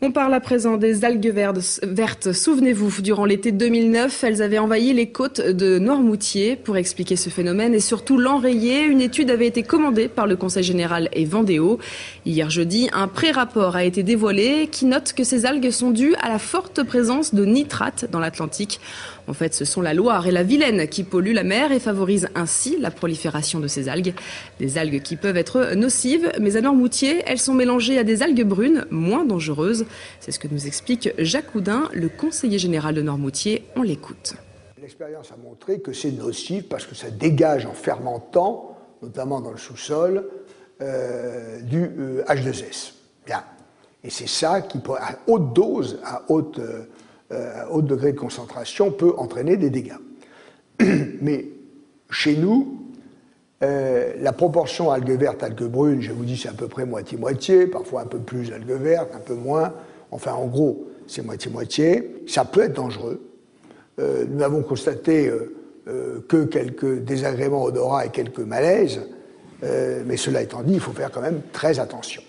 On parle à présent des algues vertes. Souvenez-vous, durant l'été 2009, elles avaient envahi les côtes de Noirmoutier. Pour expliquer ce phénomène et surtout l'enrayer, une étude avait été commandée par le Conseil général et Vendéo. Hier jeudi, un pré-rapport a été dévoilé qui note que ces algues sont dues à la forte présence de nitrates dans l'Atlantique. En fait, ce sont la Loire et la Vilaine qui polluent la mer et favorisent ainsi la prolifération de ces algues. Des algues qui peuvent être nocives, mais à Noirmoutier, elles sont mélangées à des algues brunes moins dangereuses. C'est ce que nous explique Jacques Houdin, le conseiller général de Noirmoutier. On l'écoute. L'expérience a montré que c'est nocif parce que ça dégage en fermentant, notamment dans le sous-sol, du H2S. Bien. Et c'est ça qui, à haute dose, à haut degré de concentration, peut entraîner des dégâts. Mais chez nous, la proportion algues vertes, algues brunes, je vous dis, c'est à peu près moitié-moitié, parfois un peu plus algues vertes, un peu moins. Enfin, en gros, c'est moitié-moitié. Ça peut être dangereux. Nous n'avons constaté que quelques désagréments odorat et quelques malaises. Mais cela étant dit, il faut faire quand même très attention.